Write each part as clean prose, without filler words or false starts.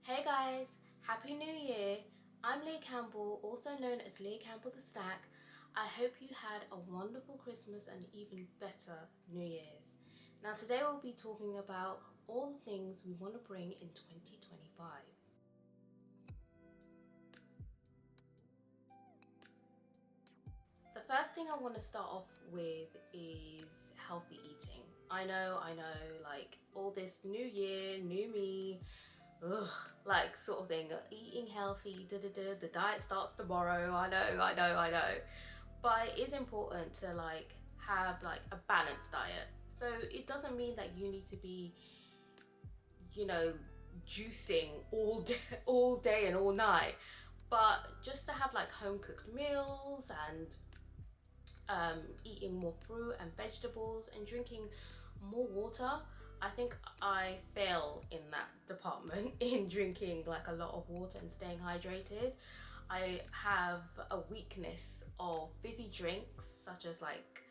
Hey guys, Happy New Year! I'm Leah Campbell, also known as Leah Campbell the Snack. I hope you had a wonderful Christmas and even better New Year's. Now today we'll be talking about all the things we want to bring in 2025. The first thing I want to start off with is healthy eating. I know, like all this new year, new me, ugh, like sort of thing, eating healthy, the diet starts tomorrow. I know. But it is important to like have like a balanced diet. So it doesn't mean that you need to be, you know, juicing all day and all night, but just to have like home cooked meals and eating more fruit and vegetables and drinking more water. I think I fail in that department in drinking like a lot of water and staying hydrated. I have a weakness of fizzy drinks such as like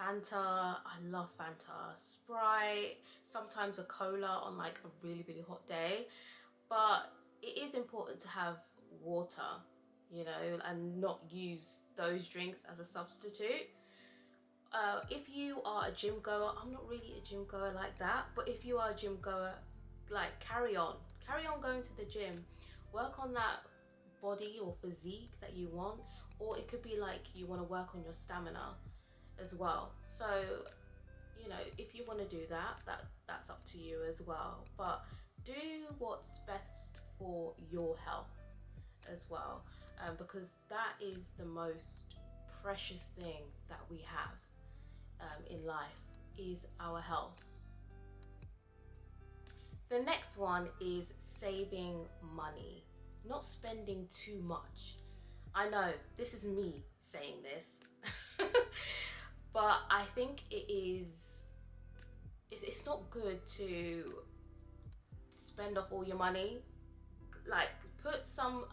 Fanta. I love Fanta, Sprite, sometimes a cola on like a really hot day. But it is important to have water, you know, and not use those drinks as a substitute. If you are a gym goer, I'm not really a gym goer like that, but if you are a gym goer, like carry on going to the gym, work on that body or physique that you want, or it could be like you want to work on your stamina as well. So, you know, if you want to do that, that's up to you as well, but do what's best for your health as well, because that is the most precious thing that we have in life, is our health. The next one is saving money, not spending too much. I know this is me saying this, but I think it's not good to spend off all your money. Like put some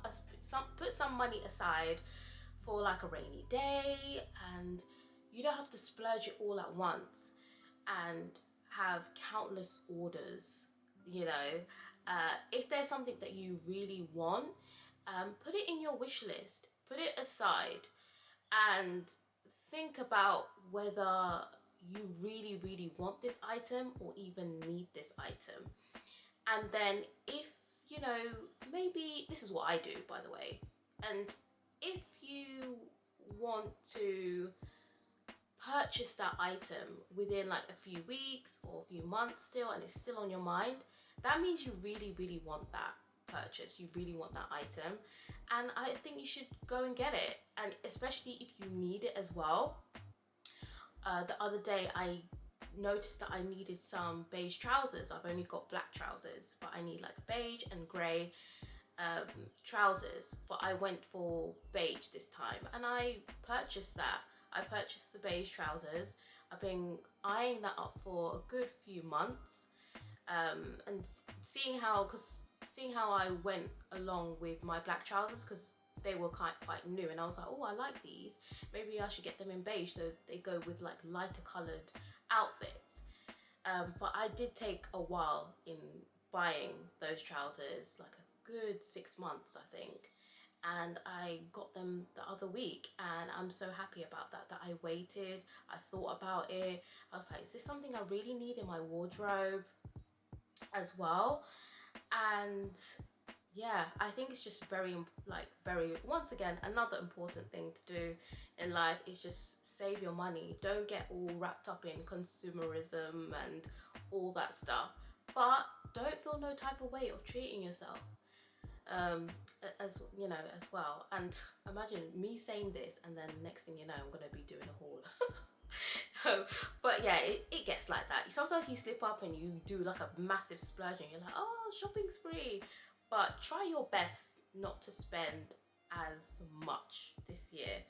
money aside for like a rainy day, and you don't have to splurge it all at once and have countless orders, you know. If there's something that you really want, put it in your wish list, put it aside, and think about whether you really want this item or even need this item. And then if, you know, maybe this is what I do, by the way, and if you want to purchase that item within like a few weeks or a few months still, and it's still on your mind, that means you really want that purchase, you really want that item, and I think you should go and get it. And especially if you need it as well. The other day I noticed that I needed some beige trousers. I've only got black trousers, but I need like beige and grey trousers, but I went for beige this time and I purchased that. I purchased the beige trousers. I've been eyeing that up for a good few months, and seeing how I went along with my black trousers, because they were quite new, and I was like, oh, I like these, maybe I should get them in beige so they go with like lighter colored outfits. But I did take a while in buying those trousers, like a good 6 months I think, and I got them the other week, and I'm so happy about that I waited. I thought about it. I was like, is this something I really need in my wardrobe as well? And yeah, I think it's just very once again, another important thing to do in life is just save your money. Don't get all wrapped up in consumerism and all that stuff, but don't feel no type of way of treating yourself, as you know, as well. And imagine me saying this and then next thing you know, I'm gonna be doing a haul. But yeah, it gets like that. Sometimes you slip up and you do like a massive splurge and you're like, oh, shopping spree. But try your best not to spend as much this year.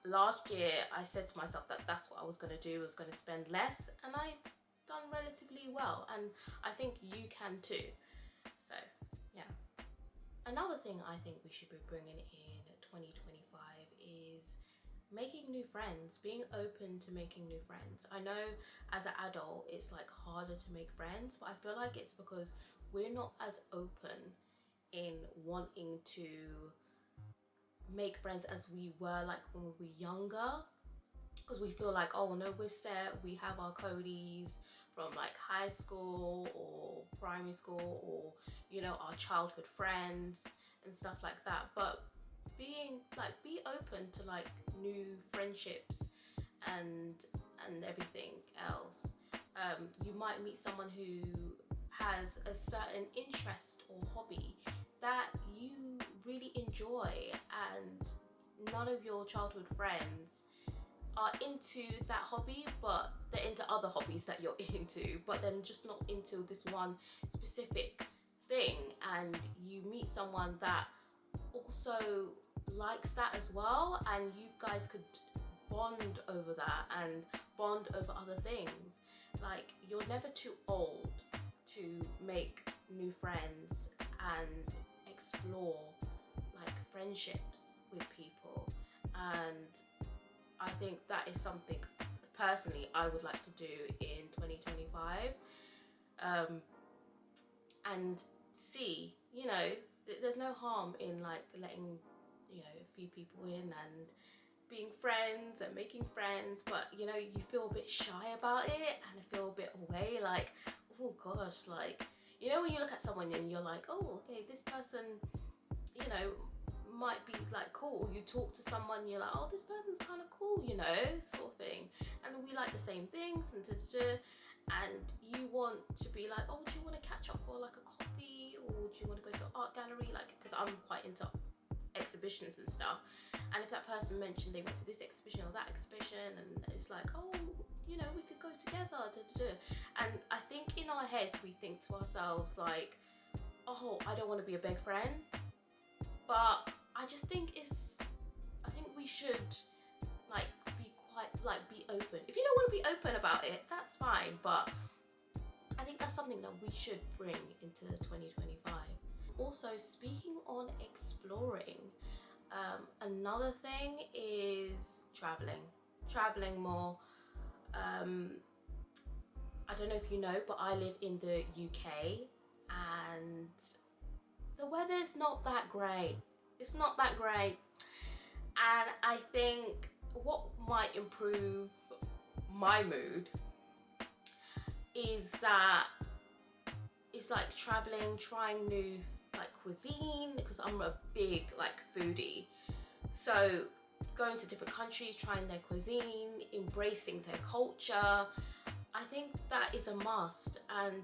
Last year I said to myself that that's what I was going to do, was going to spend less, and I done relatively well, and I think you can too. So yeah. Another thing I think we should be bringing in 2025 is making new friends, being open to making new friends. I know as an adult it's like harder to make friends, but I feel like it's because we're not as open in wanting to make friends as we were like when we were younger, because we feel like, oh no, we're set, we have our codies from like high school or primary school, or you know, our childhood friends and stuff like that. But be open to like new friendships and everything else. You might meet someone who has a certain interest or hobby that you really enjoy, and none of your childhood friends are into that hobby, but they're into other hobbies that you're into, but then just not into this one specific thing. And you meet someone that also likes that as well, and you guys could bond over that and bond over other things. Like, you're never too old to make new friends and explore like friendships with people. And I think that is something personally I would like to do in 2025. And see, you know, there's no harm in like letting, you know, a few people in and being friends and making friends, but you know, you feel a bit shy about it and feel a bit away, like, oh gosh, like, you know, when you look at someone and you're like, oh, okay, this person, you know, might be like cool. You talk to someone, you're like, oh, this person's kind of cool, you know, sort of thing, and we like the same things, and you want to be like, oh, do you want to catch up for like a coffee, or do you want to go to an art gallery, like, because I'm quite into exhibitions and stuff, and if that person mentioned they went to this exhibition or that exhibition, and it's like, oh, you know, we could go together, and I think in our heads we think to ourselves like, oh, I don't want to be a big friend, but I just think I think we should like be quite, like, be open. If you don't want to be open about it, that's fine, but I think that's something that we should bring into 2025. Also, speaking on exploring, another thing is traveling more. I don't know if you know, but I live in the UK, and the weather's not that great. It's not that great. And I think what might improve my mood is that it's like traveling, trying new like cuisine, because I'm a big like foodie. So going to different countries, trying their cuisine, embracing their culture, I think that is a must. And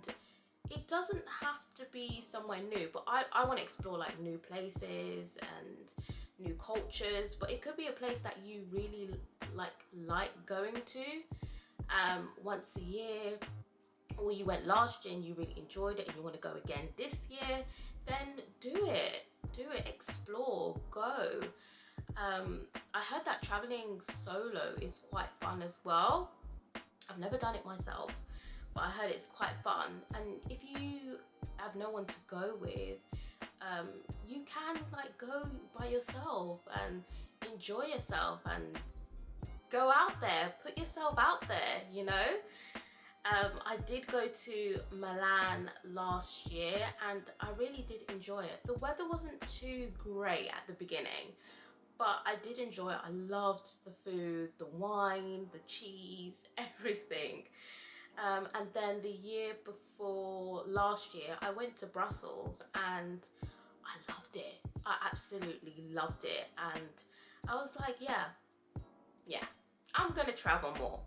it doesn't have to be somewhere new, but I want to explore like new places and new cultures, but it could be a place that you really like going to once a year, or you went last year and you really enjoyed it and you want to go again this year. Then do it, explore, go. I heard that traveling solo is quite fun as well. I've never done it myself, but I heard it's quite fun. And if you have no one to go with, you can like go by yourself and enjoy yourself and go out there, put yourself out there, you know. I did go to Milan last year and I really did enjoy it. The weather wasn't too great at the beginning, but I did enjoy it. I loved the food, the wine, the cheese, everything. And then the year before last year, I went to Brussels and I loved it. I absolutely loved it. And I was like, yeah, I'm gonna travel more.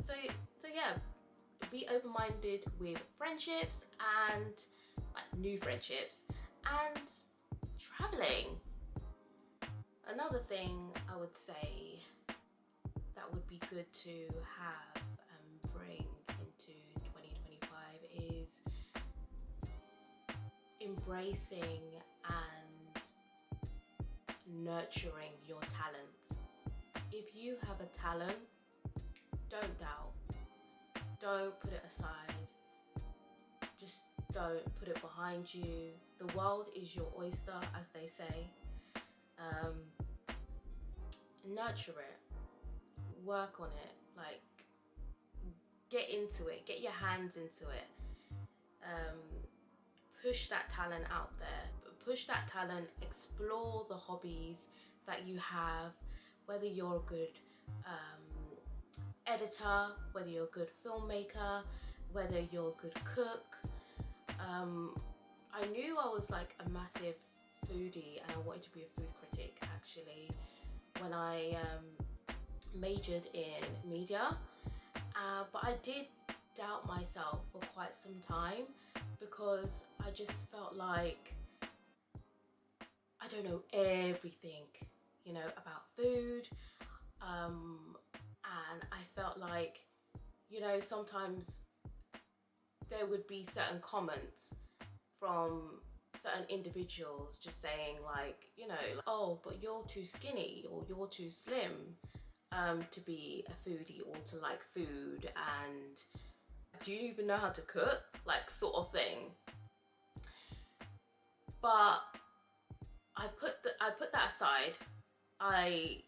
So yeah, be open-minded with friendships and like new friendships and traveling. Another thing I would say that would be good to have and bring into 2025 is embracing and nurturing your talents. If you have a talent, don't doubt. Don't put it aside. Just don't put it behind you. The world is your oyster, as they say. Nurture it. Work on it. Like, get into it. Get your hands into it. push that talent out there. Push that talent, explore the hobbies that you have, whether you're a good editor, whether you're a good filmmaker, whether you're a good cook. I knew I was like a massive foodie and I wanted to be a food critic actually when I majored in media, but I did doubt myself for quite some time because I just felt like I don't know everything, you know, about food, and I felt like, you know, sometimes there would be certain comments from certain individuals just saying like, you know, like, oh, but you're too skinny or you're too slim to be a foodie or to like food, and do you even know how to cook, like sort of thing. But I put that aside. I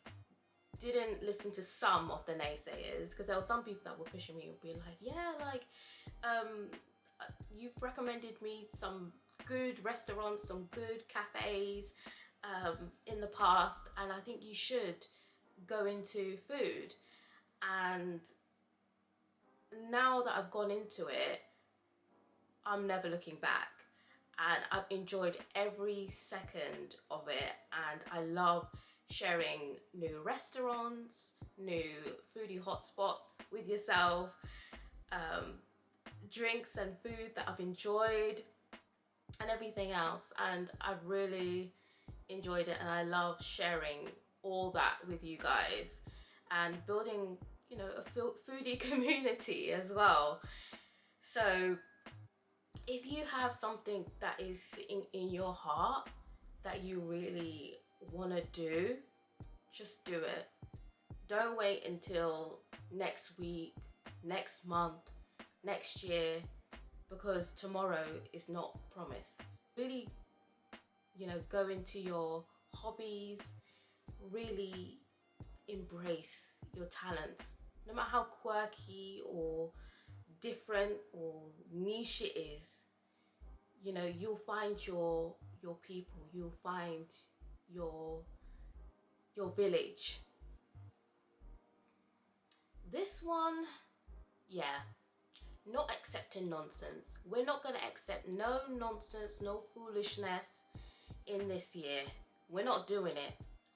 didn't listen to some of the naysayers because there were some people that were pushing me and being like, yeah, like you've recommended me some good restaurants, some good cafes in the past, and I think you should go into food. And now that I've gone into it, I'm never looking back, and I've enjoyed every second of it, and I love sharing new restaurants, new foodie hotspots with yourself, drinks and food that I've enjoyed and everything else, and I've really enjoyed it, and I love sharing all that with you guys and building, you know, a foodie community as well. So if you have something that is sitting in your heart that you really want to do, just do it. Don't wait until next week, next month, next year, because tomorrow is not promised. Really, you know, go into your hobbies, really embrace your talents, no matter how quirky or different or niche it is. You know, you'll find your people, you'll find your village. This one, yeah, not accepting nonsense. We're not going to accept no nonsense, no foolishness in this year. We're not doing it.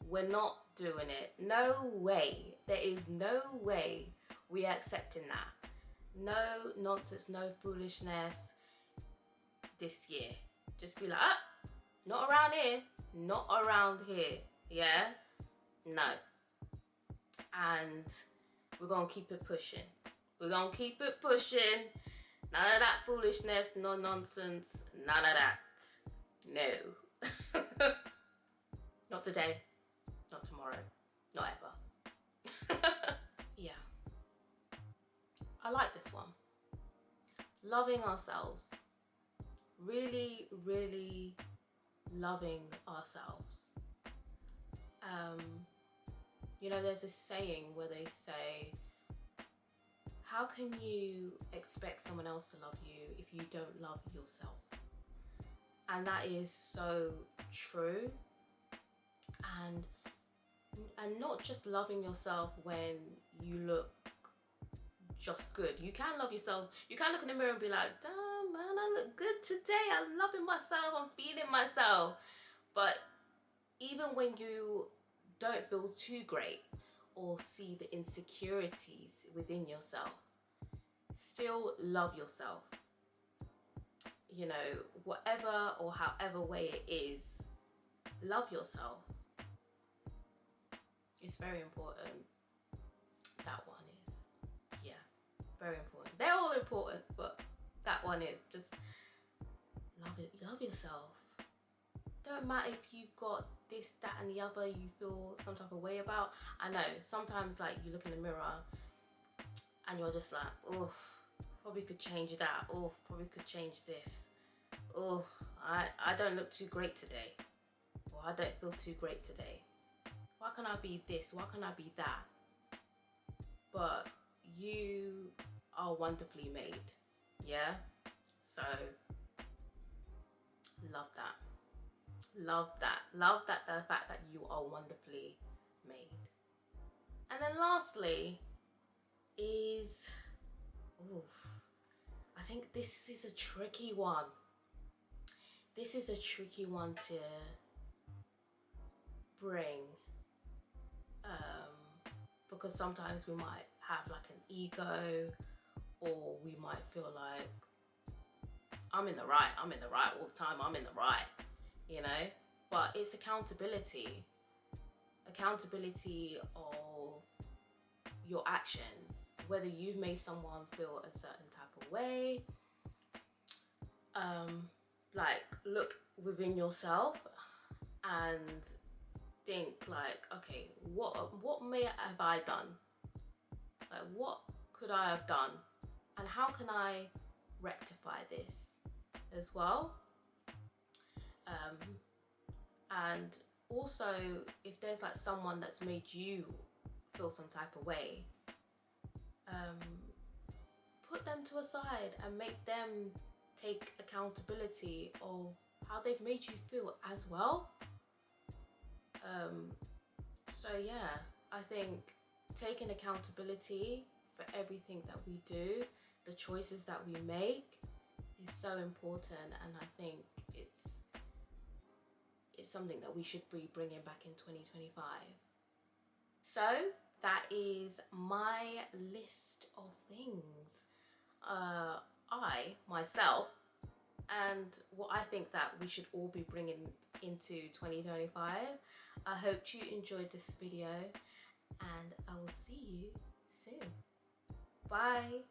We're not doing it. No way. There is no way we are accepting that. No nonsense, no foolishness this year. Just be like, oh, not around here. Not around here. Yeah? No. And we're going to keep it pushing. We're going to keep it pushing. None of that foolishness, no nonsense, none of that. No. Not today. Not tomorrow. Not ever. Yeah. I like this one. Loving ourselves. Really, really loving ourselves. You know, there's this saying where they say, how can you expect someone else to love you if you don't love yourself? And that is so true. And not just loving yourself when you look just good. You can love yourself. You can look in the mirror and be like, damn man, I look good today. I'm loving myself. I'm feeling myself. But even when you don't feel too great or see the insecurities within yourself, still love yourself. You know, whatever or however way it is, love yourself. It's very important. That one is, yeah, very important. They're all important, but that one is just love it. Love yourself. Don't matter if you've got this, that, and the other you feel some type of way about. I know sometimes, like, you look in the mirror and you're just like, oh, probably could change that. Oh, probably could change this. Oh, I don't look too great today. Or I don't feel too great today. Why can't I be this? Why can't I be that? But you are wonderfully made, yeah? So love that. Love that. Love that, the fact that you are wonderfully made. And then lastly is, oof, I think this is a tricky one. This is a tricky one to bring, because sometimes we might have like an ego, or we might feel like I'm in the right all the time, I'm in the right, you know. But it's accountability of your actions, whether you've made someone feel a certain type of way. Like, look within yourself and think like, okay, what may have I done? Like, what could I have done, and how can I rectify this as well? And also, if there's like someone that's made you feel some type of way, put them to a side and make them take accountability of how they've made you feel as well. So yeah, I think taking accountability for everything that we do, the choices that we make, is so important, and I think it's something that we should be bringing back in 2025. So that is my list of things I myself, and what I think that we should all be bringing into 2025. I hope you enjoyed this video, and I will see you soon. Bye.